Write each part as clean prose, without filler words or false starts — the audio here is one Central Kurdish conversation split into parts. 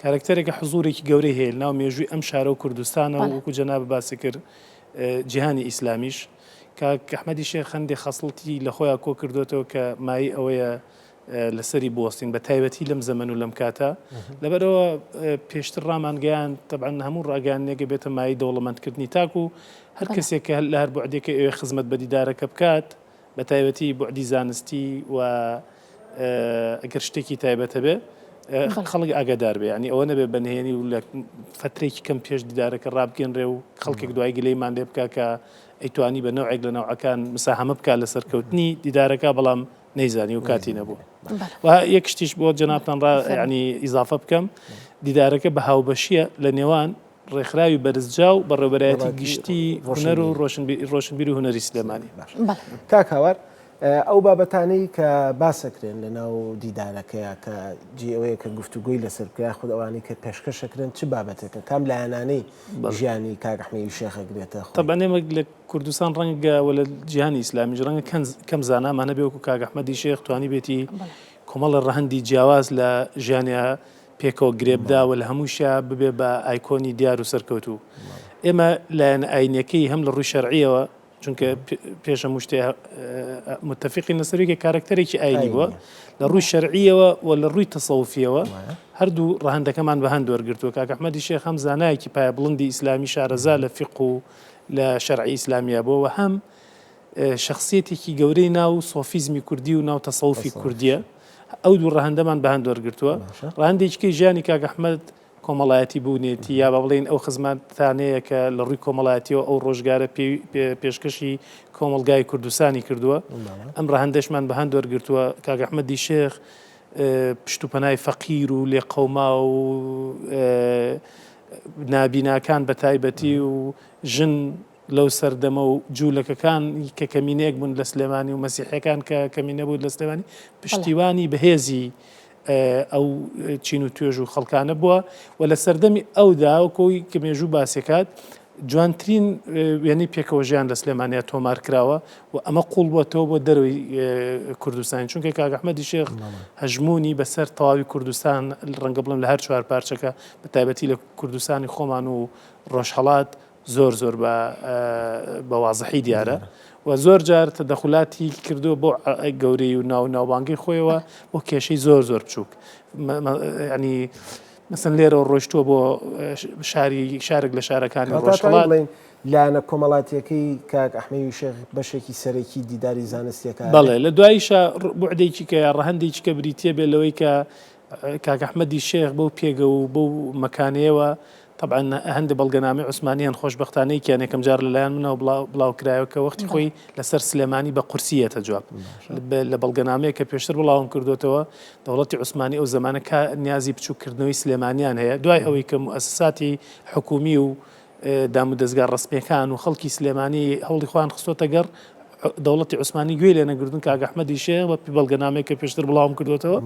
کارکتەرێکە حزورێکی گەورەی هەیە ناو مێژووی ئەم شارە و کوردستانە و وەکو جەناب باسی کرد جیهانی ئیسلامیش کاک ئەحمەدی شێخ هەندێک خەسڵتی لە خۆیان کۆ کردوێتەوە کە مای ئەوەیە لەسەری بوەستین بە تایبەتی لەم زەمن و لەم کاتە لەبەرەوە پێشتر ڕامانگەیان تەبعاً هەموو ڕاگەیانێکە بێتە مای دەوڵەمەندکردنی تاکو و هەر کەسێک لە هەر بوعدێکە ئەوێ خزمەت بە دیدارەکە بکات بە تایبەتی بوعدی زانستی و ئەگەر شتێکی تایبەتە بێ خەڵک ئاگادار بێ ینی ئەوە نەبێ بەنهێنی و لە فترێکی کەم پێش دیدارەکە ڕابگەنرێ و خەڵکێک دوای گلەیمان لێ بکە کە ئەیتوانی بە نەوعێک لە نەوعەکان مساهەمە بکات لە سەرکەوتنی دیدارەکە بەڵام نەیزانی و کاتی نەبوو و یەک شتیش بۆ جەنابتان ینی ئیزافە بکەم دیدارەکە بە هاوبەشیە لە نێوان ڕێکخراوی بەرزجاو بە ڕێبەرایەتی گشتی هونەر و ڕۆشنبیری و هونەری سلێمانی کاک هاوار ئەو بابەتانەی کە باسەکرێن لە ناو دیدارەکەیە کە ئەوەیە کە گفتوگوی لەسەر بکە خود ئەوانەی کە پێشکەشەکرێن چ بابەتێکە کام لایەنانەی ژیانی کاک ئەحمەدی شێخەگرێتە طبعاً ئێمە لە کوردستان ڕەنگە وە لە جیهانی ئیسلامیش ڕەنگە کەم زانامانە بێ وەکو کاک ئەحمەدی شێخ توانی بێتی کۆمەڵە ڕەهەندی جیاواز لە ژیانیا پێکەوە گرێبدا و لە هەمووشە ببێ بە ئایکۆنی دیار و سەرکەوتوو ئێمە لایەن ئاینیەکەی هەم لە ڕووی شەرعیەوە چونکە پێش هەموو شتێ متفقین لەسەرێکی کارکتەرێکی ئاینی بووە لە ڕووی شەرعیەوە و لە ڕووی تەسەوفیەوە هەردوو ڕەهەندەکەمان بە هەند وەرگرتووە کاک ئەحمەدی شێخ هەم زانایەکی پایە بڵندی ئیسلامی شارەزا لە فیق و لە شەرعی ئیسلامیە بووە و هەم شخصیەتێکی گەورەی ناو سۆفیزمی کوردی و ناو تەسەوفی کوردیە ئەو دوو ڕەهەندەمان بە هەند وەرگرتووە ڕەهەندێکیکەی ژیانی کاک ئەحمەد کۆمەڵایەتی بوونێتی یا بە بڵێن ئەو خزمەتانەیە کە لە ڕووی کۆمەڵایەتیەوە ئەو ڕۆژگارە پێشکەشی کۆمەلگای کوردستانی کردووە ئەم ڕەهەندەشمان بە هەند وەرگرتووە کاک ئەحمەدی شێخ پشتوپەنای فەقیر و لێ قەوما و نابیناکان بە تایبەتی و ژن لەو سەردەمە و جوولەکەکان کە کەمینەیەک بوون لە سلێمانی و مەسیحەکان کە کەمینە بوو لە سلێمانی پشتیوانی بەهێزی ئەو چین و توێژ و خەڵکانە بووە و لە سەردەمی ئەودا کۆی کە مێژوو باسێکات جوانترین وێنەی پێکەوە ژیان لە سلێمانیا تۆمار کراوە و ئەمە قوڵ بووەتەوە بۆ دەروی کوردستانی چونکە کاک ئەحمەدی شێخ هەژمونی بەسەر تەواوی کوردستان ڕەنگە بڵێم لە هەر چوار پارچەکە بە تایبەتی لە کوردستانی خۆمان و ڕۆژهەڵات زۆر بە وازەحی دیارە و زۆر جار تەدەخولاتی کردووە بۆ گەورەی و ناوبانگی خۆیەوە بۆ کێشەی زۆر بچووک ینی مەسەن لێرەوە ڕۆیشتووە بۆ شارێک لە شارەکانی ڕۆژهەڵات لایەنە کۆمەڵاتیەکەی کاک ئەحمەدی شێخ بەشێکی سەرەکی دیداری زانستیەکە بەڵێ لە دواییشە بوعدێکی کە ڕەهەندێکی کە بریتیە بێ لەوەی کە کاک ئەحمەدی شێخ بەو پێگە و بەو مەکانەیەوە طبعا هەندێک بەڵگەنامەی عوسمانیان خۆشبەختانەی کیان یەکەم جار لەلایەن منەوە بڵاوکرایەوە کە وەختی خۆی لەسەر سلێمانی بە قورسیەتە جواب لە بەڵگەنامەیە کە پێشتر بڵاوم کردوێتەوە دەوڵەتی عوسمانی ئەو زمانە نیازی بچووکردنەوەی سلێمانیان هەیە دوای ئەوەی کە موسساتی حکومی و دام و دەستگا ڕسمیەکان و خەڵکی سلێمانی هەوڵی خۆیان خستۆتە گەڕ دەوڵەتی عوسمانی گوێ لێ نەگرتن کاک ئەحمەدی شێخ بە بەڵگەنامەیە کە پێشتر بڵاوم کردوێتەوە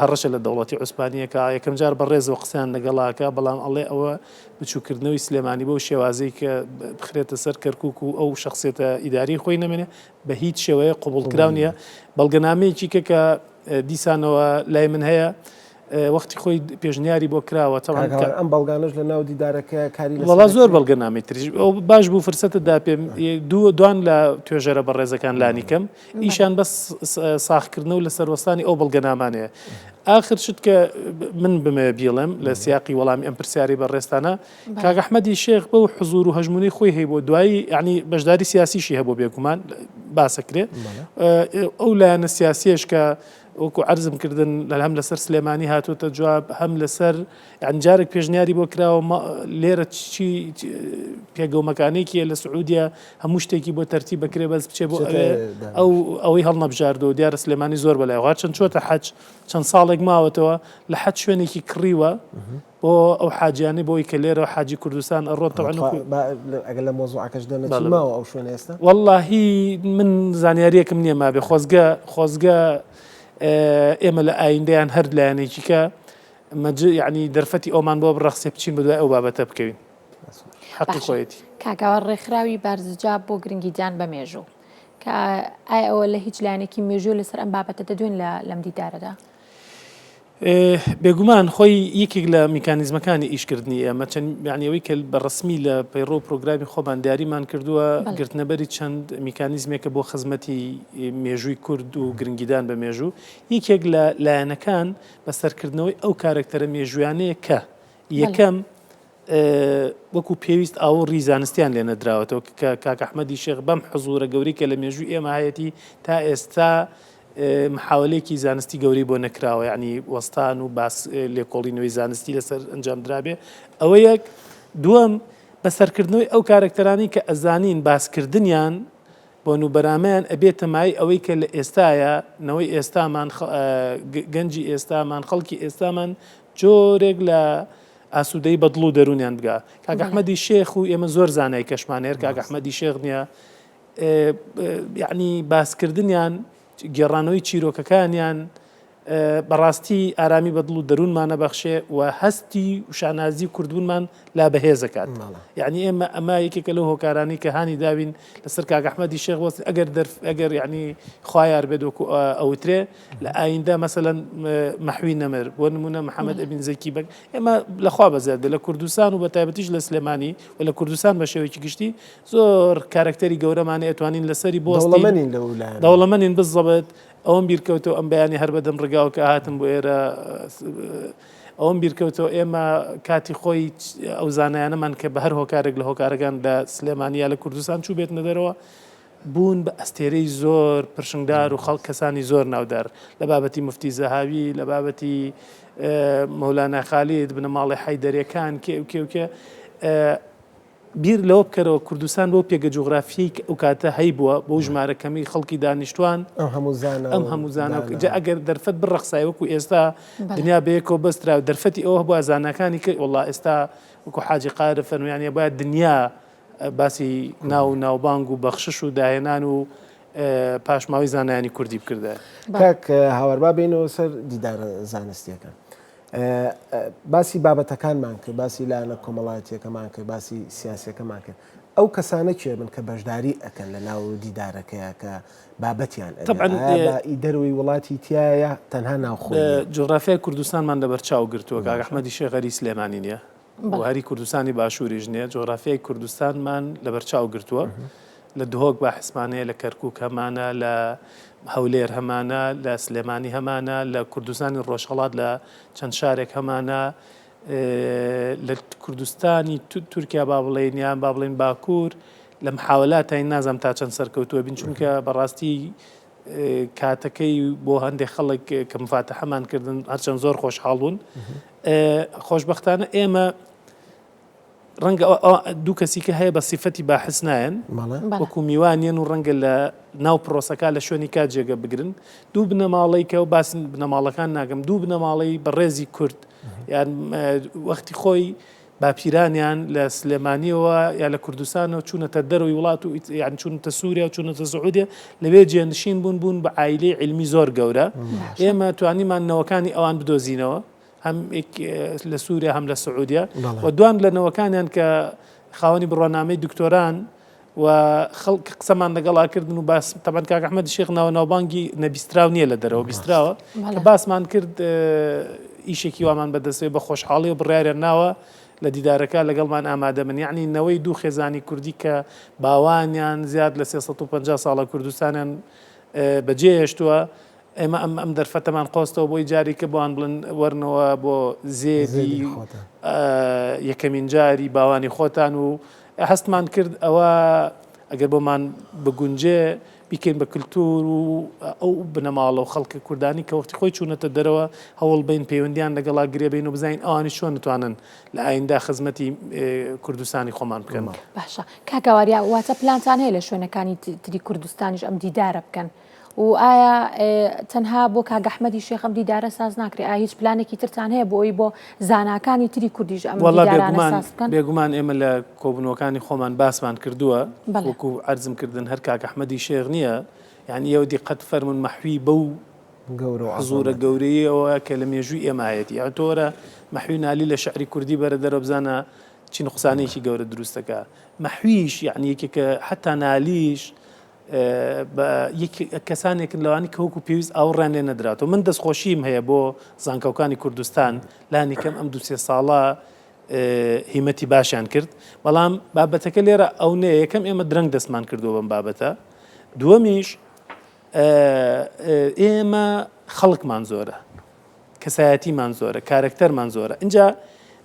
هەڕەشە لە دەوڵەتی عوسمانیەکە یەکەم جار بەڕێزەوە قسەیان لەگەڵاکە بەڵام ئەڵێ ئەوە بچووکردنەوەی سلێمانی بەو شێوازەی کە بخرێتە سەر کەرکووک و ئەو شخصیەتە ئیداری خۆی نەمێنێ بە هیچ شێوەیە قوبوڵکراو نییە بەڵگەنامەیەکی کە دیسانەوە لای من هەیە وەختی خۆی پێشنیاری بۆ کراوە ئەم بەڵگانش لە ناو دیدارەکە کاری وڵا زۆر بەڵگەنامەی تریش ئەو باش بوو فرسەتەدا پێم دوان لە توێژەرە بەڕێزەکان لانی کەم ئیشان بەس ساختکردنە و لە سەروەستانی ئەو بەڵگەنامانەیە آخر شت کە من بمێ بیڵێم لە سیاقی وەڵامی ئەم پرسیاری بەڕێستانە کاک ئەحمەدی شێخ بەو حزور و هەژمونەی خۆی هەیە بۆ دوایی یعنی بەشداری سیاسیشی هەبوو بێگومان باسەکرێ ئەو لایەنە سیاسیەش کە وەکو عەرزم کردن هەم لەسەر سلێمانی هاتووەتە جواب هەم لەسەر جارێک پێشنیاری بۆ کراوە لێرە چی پێگەومەکانێکیە لە سعودیا هەموو شتێکی بۆ تەرتیب بکرێ بەس بچێ بۆ ئەوەی هەڵنەبژاردەوە دیارە سلێمانی زۆر بەلایەوە چەند چۆتە حەج چەند ساڵێک ماوەتەوە لە حەج شوێنێکی کڕیوە بۆ ئەو حاجیانەی بۆی کە لێرە حاجی کوردستان ئەڕۆتەوە ئەگەر لە مۆزوعەکەش دەنەچماوە ئەو شوێنە ئێستا وەڵڵاهی من زانیاریەکم نییە مابێ خۆزگە ئێمە لە ئایندەیان هەر لایەنێکی کە یعنی دەرفەتی ئەومان بۆ بڕەخسێ بچین بەدوای ئەو بابەتە بکەوین حەقی خۆیەتی کاکاوە ڕێکخراوی بارزجاب بۆ گرنگیجان بە مێژوو کە ئایا ئەوە لە هیچ لایەنێکی مێژوو لەسەر ئەم بابەتە دەدوێن لەم دیدارەدا بێگومان خۆی یەکێک لە میکانیزمەکانی ئیشکردنی ئێمە چەند یعنیەوەی کە بەڕسمی لە پەیڕۆ پرۆگرامی خۆمان دیاریمان کردووە گرتنەبەری چەند میکانیزمێکە بۆ خزمەتی مێژووی کورد و گرنگیدان بە مێژوو یەکێک لە لایەنەکان بەسەرکردنەوەی ئەو کارکتەرە مێژویانەیە کە یەکەم وەکو پێویست ئاوەڕی زانستیان لێ نەدراوەتەوە کە کاک ئەحمەدی شێخ بەم حزوورە گەوری کە لە مێژووی ئێمە هەیەی تا ئێستا محاولێکی زانستی گەوری بۆ نەکراوە یعنی وەستان و باس لێکۆڵینەوەی زانستی لەسەر ئەنجام درابێ ئەوە یەک دووەم بەسەرکردنەوەی ئەو کارکتەرانی کە ئەزانین باسکردنیان بۆ نوبەرامەیان ئەبێتە مای ئەوەی کە لە ئێستاە نەوەی ئێستامان گەنجی ئێستامان خەڵکی ئێستامان جۆرێک لە ئاسوودەی بەدڵ و دەرونیان بگا کاک ئەحمەدی شێخ و ئێمە زۆر زانای کەشمانێر کاک ئەحمەدی شێخ نییە یعنی باسکردنیان گێڕانەوەی چیرۆکەکانیان بەڕاستی ئارامی بەدڵ و دەروونمانە بەخشێ و هەستی و شانازی کوردبوونمان لا بەهێزەکات یعنی ئێمە ئەمە یەکێکە لەو هۆکارانی کە هانی داوین لەسەر کاک ئەحمەدی شێخ وەست ئەگەر یعنی خوایار بێت وەکو ئەوترێ لە ئایندا مەسەلەن مەحوی نەمر بۆ نمونە محەممەد ئەبین زەکی بەک ئێمە لەخوا بەزیاد لە کوردستان و بە تایبەتیش لە سلێمانی و لە کوردستان بە شێوەیەکی گشتی زۆر کارکتەری گەورەمانە ئەتوانین لەسەری بۆ دەوڵەمەنین بزەبێت ئەوم بیرکەوتەوە ئەم بەیانی هەر بەدەم ڕگاوە کە هاتم بۆ ئێرە ئەوم بیرکەوتەوە ئێمە کاتی خۆی ئەو زانایانەمان کە بە هەر هۆکارێک لە هۆکارەکان لە سلێمانیا لە کوردستان چوو بێتنە دەرەوە بوون بە ئەستێرەی زۆر پرشنگدار و خەڵک کەسانی زۆر ناودار لە بابەتی مفتی زەهاوی لە بابەتی مەولانا خالید بنەماڵی حەیدەریەکان کێوکێ بیر لەوە بکەرەوە کوردستان بۆ پێگە جوغرافیەی ئەو کاتە هەی بووە بۆ ژمارەکەمی خەڵکی دانیشتوان ئەم هەمووزانە ئەگەر دەرفەت بڕەخسای وەکو ئێستا دنیا بەیەکەوە بەسترا و دەرفەتی ئەوە بۆ زانەکانی کرد وڵا ئێستا وەکو حاجی قارە فەرمیانە باید دنیا باسی ناوبانگ و بەخشش و داهێنان و پاشماوی زانایانی کوردی بکردە کاک هاواربا بینەوە سەر دیدارە زانستیەکان باسی بابەتەکانمان کرد باسی لاەنە کۆمەڵایەتیەکەمان کرد باسی سیاسەکەمان کرد ئەو کەسانە کێ بن کە بەشداری ئەکەن لە ناو دیدارەکەیە کە بابەتیان دەروی وڵاتی تایە تەنها ناوخۆی جغرافیای کوردستانمان لەبەرچاو گرتووە کاک ئەحمەدی شێخەری سلێمانی نییە هەری کوردستانی باشووریش نییە جغرافیای کوردستانمان لەبەرچاو گرتووە لە دهۆک باحسمانەیە لە کەرکووک هەمانە لە هەولێر هەمانە لە سلێمانی هەمانە لە کوردستانی ڕۆژهەڵات لە چەند شارێک هەمانە لە کوردستانی تورکیا با بڵێن یان با بڵێن باکوور لە محاولاتای نازم تا چەند سەرکەوتووە بین چونکە بەڕاستی کاتەکەی بۆ هەندێک خەڵک کە مفاتەحەمان کردن هەرچەند زۆر خۆشحاڵ بوون خۆشبەختانە ئێمە ڕەنگە دوو کەسی کە هەیە بە سیفەتی باحس نایەن وەکو میوانیان و ڕەنگە لە ناو پرۆسەکە لە شوێنی کات جێگە بگرن دوو بنەماڵی کە و باسی بنەماڵەکان ناگەم دوو بنەماڵی بە ڕێزی کورد یان وەختی خۆی باپیرانیان لە سلێمانیەوە یا لە کوردستانەوە چوونەتە دەرەوەی وڵات و یان چوونەتە سووریا و چوونەتە سعودیا لەوێ جێنشین بوون بە عایلەی علمی زۆر گەورە ئێمە توانیمان نەوەکانی ئەوان بدۆزینەوە هەم لە سووریا هەم لە سعودیا و دوان لە نەوەکانیان کە خاوەنی بڕوانامەی دکتۆران و خەڵک قسەمان لەگەڵاکردن و باس تەبەن کاک ئەحمەدی شێخ ناوبانگی نەبیستراو نییە لە دەرەوە بیستراوە کە باسمان کرد ئیشێکی وامان بەدەستێ بە خۆشحاڵی و بڕیارە ناوە لە دیدارەکە لەگەڵمان ئامادە من یعنی نەوەی دوو خێزانی کوردی کە باوانیان زیاد لە 350 ساڵە کوردستانیان بەجێهێشتووە ئێمە ئەم دەرفەتەمان قۆستەوە بۆی جاری کە بۆیان بڵن وەرنەوە بۆ زێدی یەکەمین جاری باوانی خۆتان و هەستمان کرد ئەوە ئەگەر بۆمان بگونجێ بیکەین بە کللتور و ئەو بنەماڵە و خەڵکە کوردانی کە وەختی خۆی چوونەتە دەرەوە هەوڵ بین پەیوەندیان لەگەڵا گرێبین و بزانین ئەوانی چۆن نتوانن لە ئایندا خزمەتی کوردستانی خۆمان بکەن باشە کاکەواریا واتە پلانتان هەیە لە شوێنەکانی تری کوردستانیش ئەم دیدارە بکەن و ئایا تەنها بۆ کاک ئەحمەدی شێخ ئەم دیدارە ساز ناکرێت ئایا هیچ پلانێکی ترتان هەیە بۆی بۆ زاناکانی تری کوردیش ئەم دیدارانە ساز بکەن بێگومان ئێمە لە کۆبنەوەکانی خۆمان باسمان کردووە وەکو عەرزم کردن هەر کاک ئەحمەدی شێخ نییە یعنی ئێوە دیقەت فەرمون مەحوی بەو حزوورە گەورەیەوە کە لە مێژووی ئێمایەتی یا تۆرە مەحوی نالی لە شعری کوردی بەرە دەرە بزانە چی نقصانێکی گەورە دروستەکە مەحویش یعنی یەکێکە حتا نالیش کەسانێکن لەوانی کە وەکو پێویست ئاوڕیان لێ نەدراتەوە. من دەستخۆشیم هەیە بۆ زانکۆکانی کوردستان لانی کەم ئەم 2-3 ساڵە هیمەتی باشیان کرد، بەڵام بابەتەکە لێرە ئەو نەیە. یەکەم ئێمە درەنگ دەستمان کردووە بەم بابەتە، دووەمیش ئێمە خەڵکمان زۆرە، کەسایەتیمان زۆرە، کارکتەرمان زۆرە. اینجا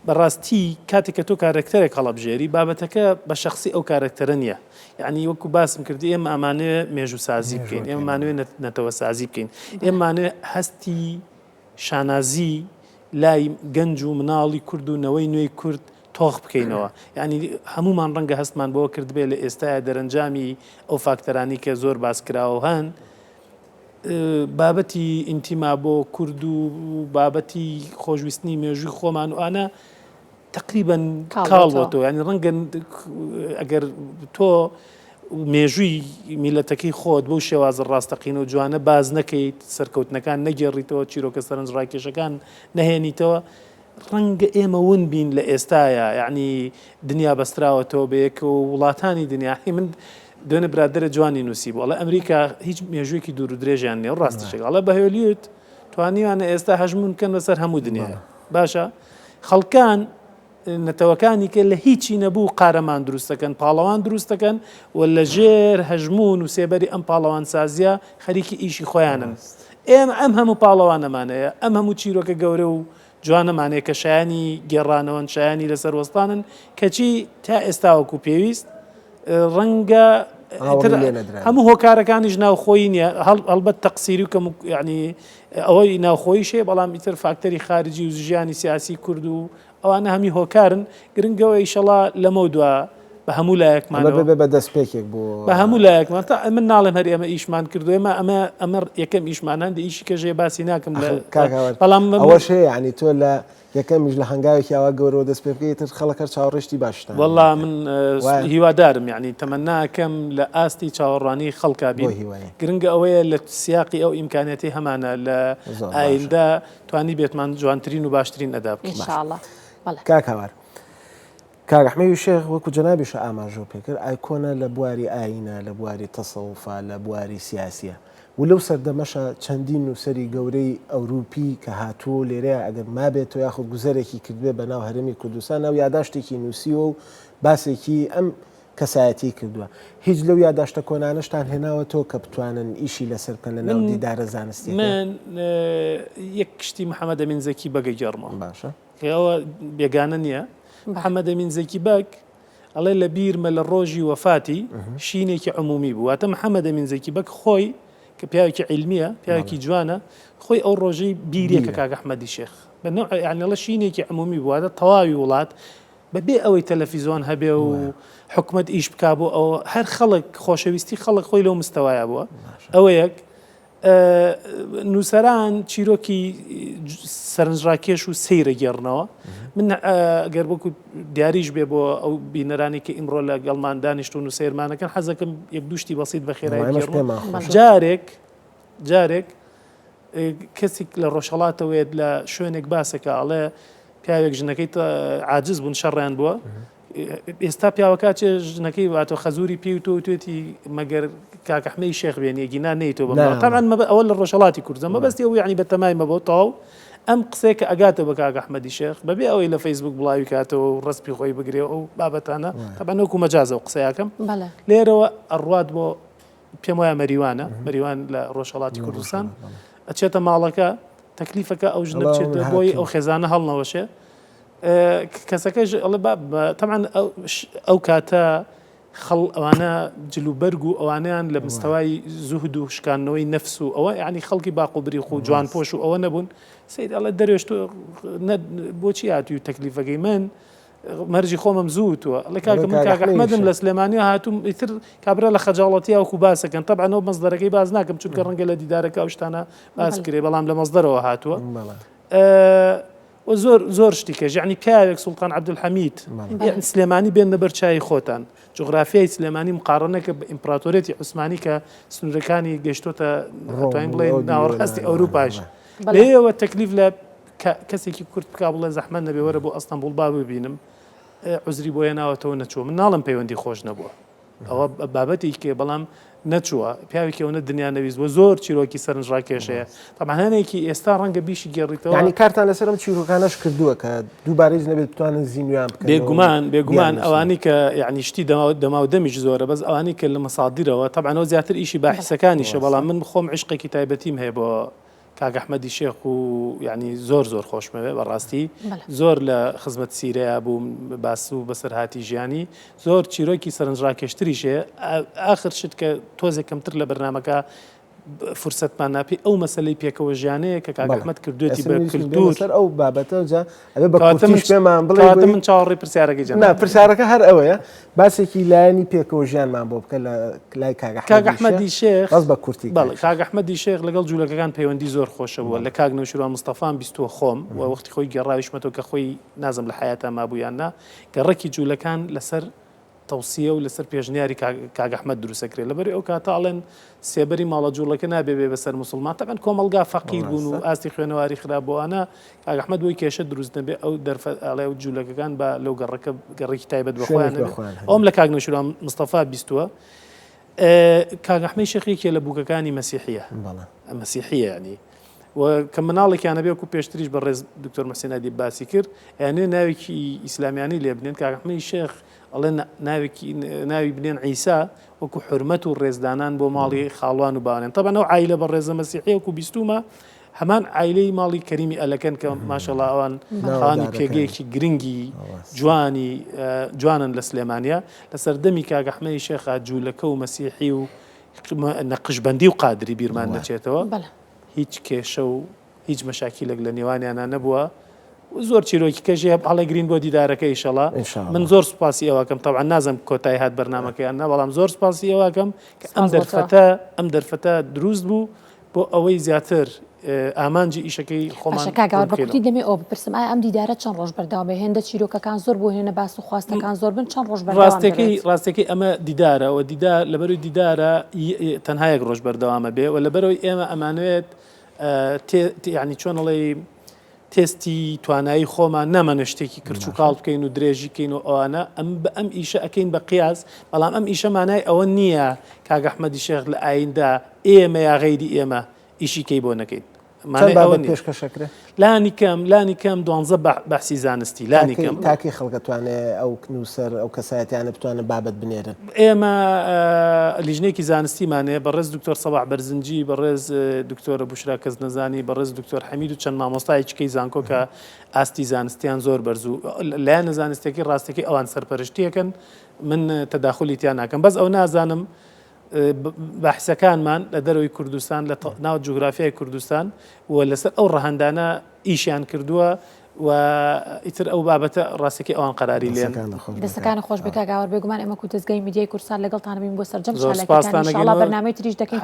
بەڕاستی کاتێک کە تۆ کارکتەرێک هەڵەبژێری بابەتەکە بە شخصی ئەو کارکتەرە نییە. یعنی وەکو باسم کردی ئێمە ئەمانوێ مێژوو سازی بکەین، ئێمەمانوێ نەتەوە سازی بکەین، ئێمانوێ هەستی شانازی لای گەنج و مناڵی کورد و نەوەی نوێی کورد تۆخ بکەینەوە. یعنی هەمومان ڕەنگە هەستمان بۆ کرد بێ لە ئێستاە دەرەنجامی ئەو فاکتەرانی کە زۆر باسکراوە هەن، بابەتی ئینتیما بۆ کورد و بابەتی خۆشویستنی مێژووی خۆمان و ئانە تقریبا کاڵەوەتەوە. ینی ڕەنگە ئەگەر تۆ مێژووی میلەتەکەی خۆت بەو شێوازە ڕاستەقین و جوانە باز نەکەیت، سەرکەوتنەکان نەگەڕیتەوە، چیرۆکە سەرنج ڕاکێشەکان نەهێنیتەوە، ڕەنگە ئێمە ون بین لە ئێستاە. یعنی دنیا بەستراوەتەوە بەیەک و وڵاتانی دنیای من دوێنە برادرە جوانی نووسی بوو، ئەڵێ ئەمریکا هیچ مێژوویەکی دوور و درێژیان نیە و ڕاستیشێک، ئەڵێ بە هۆلیوود توانیوانە ئێستا هەژمون بکەن لەسەر هەموو دنیاە. باشە خەڵکان نەتەوەکانی کە لە هیچی نەبوو قارەمان دروستەکەن، پاڵەوان دروستەکەن و لە ژێر هەژمون و سێبەری ئەم پاڵەوان سازیە خەریکی ئیشی خۆیانن. ئێمە ئەم هەموو پاڵەوانەمانەیە، ئەم هەموو چیرۆکە گەورە و جوانەمانەیە کە شایانی گێڕانەوەن، شایانی لەسەر وەستانن، کەچی تا ئێستاوەکو پێویست ڕەنگە هەموو هۆکارەکانیش ناوخۆی نییە. هەڵبەت تەقسیری و کەم ینی ئەوەی ناوخۆی شێ، بەڵام ئیتر فاکتەری خارجی و ژیانی سیاسی کورد و ئەوانە هەمی هۆکارن. گرنگەوە ئیشەڵا لەمە دووە بە هەموو لایەکمانەوە بە دەست پێکێک بوو، بە هەموو لایەکمان من ناڵێم هەر ئێمە ئیشمان کردو، ئەمە یەکەم ئیشمانان ئیشی کەژێ باسی ناکەم بەڵام ئەوەش هەیە. ینی تۆ لە یەکەمیش لە هەنگاوێکی ئەوە گەورەوە دەست پێ بکەیتر خەڵکە چاوەڕێشتی باشتە. وەڵا من هیوادارم، یعنی تەمەناکەم لە ئاستی چاوەڕوانی خەڵکا بین. گرنگە ئەوەیە لە سیاقی ئەو ئیمکانەتی هەمانە لە ئایندا توانی بێتمان جوانترین و باشترین ئەدا بکەین. کاکەوار کاگەحمەدی شێخ وەکو جەنابیش ئاماژە پێکرد، ئایکۆنە لە بواری ئاینە، لە بواری تەسەووفە، لە بواری سیاسیە و لەو سەردەمەشە چەندین نووسەری گەورەی ئەوروپی کە هاتووە لێرەیە ئەگەر مابێتەوە یاخود گوزەرێکی کردبێ بە ناو هەرێمی کوردستان ئەو یاداشتێکی نووسیوە و باسێکی ئەم کەسایەتی کردووە. هیچ لەو یاداشتە کۆنانەشتان هێناوەتەوە کە بتوانن ئیشی لەسەر بکەن لە ناو دیدارە زانستی. من یەک کشتی محەممەد ئەمین زەکی بەگە گەڕمە، باشە ئەوە بێگانە نییە. محەممەد ئەمین زەکی بەگ ئەڵێ لە بیرمە لە ڕۆژی وەفاتی شینێکی عمومی بوو. واتە محەممەد ئەمین زەکی بەگ خۆی کە پیاوێکی عیلمیە، پیاوێکی جوانە، خۆی ئەو ڕۆژەی بیرێکە کاگەحمەدی شێخ یعنیڵە شینێکی عمومی بوواتە تەواوی وڵات بەبێ ئەوەی تەلەڤیزۆن هەبێ و حکومەت ئیش بک بۆ ئەوە هەر خەڵک خۆشەویستی خەڵک خۆی لەو مستەوایە بووە. ئەوە یەک. نووسەران چیرۆکی سەرنجڕاکێش و سەیرە گێڕنەوە. من ئەگەر بۆکو دیاریش بێ بۆ ئەو بینەرانی کە ئیمڕۆ لە گەڵمان دانیشتون و سیرمانەکەن حەزەکەم یەک دوشتی بەسیط بە خێرایی جارێک کەسێک لە ڕۆژهەڵاتەوەیت لە شوێنێک باسەکە ئەڵێ پیاوێک ژنەکەی عاجز بوون شەڕیان بووە، ئێستا پیاوەکە چێ ژنەکەی واتۆ خەزوری پێی و تۆ توێتی مەگەر کاکەحمەدی شێخ بێن یەگینا نەیتەوە بەڵام تەبعاً ئەوە لە ڕۆژهەڵاتی کوردە مەبەستی ئەو یعنی بەتەمای مەبەوە تەواو ئەم قسەیە کە ئەگاتە بە کاکەحمەدی شێخ بەبێ ئەوەی لە فەیسبوک بڵاوی کاتەوە و ڕسپی خۆی بگرێ ئەو بابەتانە تەبعاً وەکو مەجازە و قسەیەکەم لێرەوە ئەڕوات بۆ پێم وایە مەریوانە، مەریوان لە ڕۆژهەڵاتی کوردستان ئەچێتە ماڵەکە تەکلیفەکە ئەو ژنە بچێتە بۆی ئەو خێزانە هەڵنەوەشێ کەسەکەش تەبعاً ئەو کاتە خەڵ ئەوانە جلوبەرگ و ئەوانیان لە مستەوای زوهد و شکاندنەوەی نەفس و ئەوە یعنی خەڵکی باقوبریق و جوان پۆش و ئەوە نەبوون. سید ئەڵێ دەروێشت بۆچی هاتووی تەکلیفەکەی من مەرجی خۆمەم زووتووە ئەڵێ کاکە من کاکەحمەدم لە سلێمانیە هاتووم ئیتر کابرا لە خەجاڵەتی وەکو باسەکەن تەبعاً ئەو مەزدەرەکەی باز ناکەم چونکە ڕەنگە لە دیدارەکە ئەو شتانە باس کرێ بەڵام لە مەزدەرەوە هاتووە. زۆر شتێکە یعنی پیاوێک سوڵتان عەبدولحەمید سلێمانی بێن لەبەر چای خۆتان جغرافیای سلێمانی مقارنەکە بە ئیمپراتۆریەتی عوسمانی کە سنوورەکانی گەشتۆتە توانین بڵێن ناوەڕاستی ئەوروپاش لێەوە تەکلیف لە کەسێکی کورد بکا بڵێ زەحمەت نەبێ وەرە بۆ ئەستەمبوڵ با ببینم عوزری بۆیە ناوەتەوە نەچووە من ناڵم پەیوەندی خۆش نەبووە ئەوە بابەتی کێ بەڵام نەچووە پیاوێکی ئەوە دنیا نەویست بۆ زۆر چیرۆکی سەرنجڕاکێشەیە تەمان هەنێکی ئێستا ڕەنگە بیشی گێڕیتەوە ینی کارتان لەسەرم چیرۆکانەش کردووە کە دووبارەی نەبێت بتوانن زیینویان بکەن بێگومان ئەوانی کە یعنی شتی دەما و دەمیش زۆرە بەس ئەوانی کە لە مەسادیرەوە تەبعەوە زیاتر ئیشی باحسەکانیشە بەڵام من خۆم عشقێکی تایبەتیم هەیە بۆ کاک ئەحمەدی شێخ و ینی زۆر خۆشمەوێ بەڕاستی زۆر لە خزمەت سیرەیە بوو باس و بەسەرهاتی ژیانی زۆر چیرۆکی سەرنجڕاکێشتریشێ ئاخر شت کە تۆزێک کەمتر لە بەرنامەکە فرسەتمان ناپی ئەو مەسلەی پێکەوە ژیانەیە کە کاک ئەحمەد کردوێتی بە کلتور ئەو بابەتە جا ئەبێ بە کورتیش پێمان بڵێ من چاوەڕێی پرسیارەکەی جەنا پرسیارەکە هەر ئەوەیە باسێکی لایەنی پێکەوە ژیانمان بۆ بکە لە لای کاک ئەحمەدی شێخ بەس بە کورتی کاک ئەحمەدی شێخ لەگەڵ جوولەکەکان پەیوەندی زۆر خۆشە بووە لە کاک نەوشیروان مستەفام بیستووە خۆم و وەختی خۆی گەڕاویشمەتەوە کە خۆی نازم لە حیاتا مابوویاننا گەڕەکی جوولەکان لەسەر تەوسیە و لەسەر پێشنیاری کاک ئەحمەد دروستەکرێت لەبەر ئەو کاتاڵێن سێبەری ماڵە جوڵەکە نابێ بەسەر مسلمان تەبەن کۆمەلگا فەقیر بوون و ئاستی خوێنەواری خراپبووانە کاک ئەحمەد بۆی کێشە دروست نەبێ ئەو دەرفەڵێ و جوولەکەکان بە لەو گەڕەکە گەڕێکی تایبەت بەخۆیان ئەوم لە کاک نەوشیروان مستەفا بیستووە کاک ئەحمەدی شێخێکێ لە بووکەکانی مەسیحیە ینی کە مناڵێکیانە بێ وەکو پێشتریش بە ڕێز دکتۆر مەحسین عەدی باسی کرد یانێ ناوێکی ئیسلامیانی لێ بنێن کاک ئەحمەدی شێخ ئەڵێ ناوی بنێن عیسا وەکو حرمەت و ڕێزدانان بۆ ماڵی خاڵوان و باوانێن تەبەن ئەو عایلە بە ڕێزە مەسیحی وەکو بیستومە هەمان عایلەی ماڵی کەریمی ئەلەکەن کە ماشەڵڵا ئەوان خاڵانی پێگەیەکی گرنگی جوانن لە سلێمانیا لەسەر دەمی کاک ئەحمەدی شێخ جوولەکە و مەسیحی و نەقشبەندی و قادری بیرمان دەچێتەوە هیچ کێشە و هیچ مەشاکیلێک لە نێوانیانە نەبووە زۆر چیرۆکی کەژێ هەڵەگرین بۆ دیدارەکە ئیشەڵا من زۆر سوپاسی ئەوەکەم تەبعا نازم کۆتایی هات بەرنامەکەیان نە بەڵام زۆر سوپاسی ئەوەکەم کە ئەم دەرفەتە دروست بوو بۆ ئەوەی زیاتر ئامانجی ئیشەکەی خۆمان بەکوتی دەمێ ئەو بپرسم ئایا ئەم دیدارە چەند ڕۆژ بەردەوام بێ هێندە چیرۆکەکان زۆر بۆ هێنە باس و خواستەکان زۆر بن چەند ڕۆژ ڕاستەکەی ئەمە دیدارە و دیدار لەبەروی دیدارە تەنها یەک ڕۆژ بەردەوامە بێ و لەبەرەوەی ئێمە ئەمانوێت ینی چۆنڵێ تێستی توانایی خۆمان نەمەنە شتێکی کرچ و کاڵ بکەین و درێژی بکەین و ئەوانە ئەم ئیشە ئەەکەین بە قیاس بەڵام ئەم ئیشە مانای ئەوە نییە کاک ئەحمەدی شێخ لە ئایندا ئێمە یا غەیری ئێمە ئیشی کەی بۆ نەکەین پێشکەشەکرێ لانی کەم 12 بەحسی زانستی لانی کەم تاکی خەڵکەتوانێت ئەو نووسەر ئەو کەسایەتیانە بتوانێت بابەت بنێرن ئێمە لیژنێکی زانستیمانەیە بەڕێز دکتۆر سەباح بەرزنجی بەڕێز دکتۆرە بوشرا کەس نەزانی بەڕێز دکتۆر حەمید و چەند مامۆستایەکی زانکۆ کە ئاستی زانستیان زۆر بەرزوو لایەنە زانستێکی ڕاستێکی ئەوان سەرپەرشتیەکەن من تەداخلی تیان ناکەم بەس ئەو نازانم بەحسەکانمان لە دەرەوەی کوردستان لە ناو جوگرافیای کوردستان و لەسەر ئەو ڕەهەندانە ئیشیان کردووە و ئیتر ئەو بابەتە ڕاستێکی ئەوان قەراری لێن دەستەکانی خۆش بێت کاگاوەر بێگومان ئێمە کو دەستگای میدیای کوردستان لەگەڵتان بین بۆ سەرجەم شالەکەتان بەرنامەی تریش دەکەین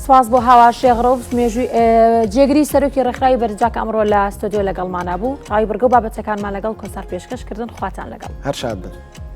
سواز بۆ هاوا شێغڕۆڤ مێژووی جێگری سەرۆکی ڕێکخراوی بەرجاکە ئەمڕۆ لە ستۆدیۆ لەگەڵمانە بوو ڕاوی بەرگە و بابەتەکانمان لەگەڵ کۆسار پێشکەشکردن خواتان لەگەڵ هەر شاد بن.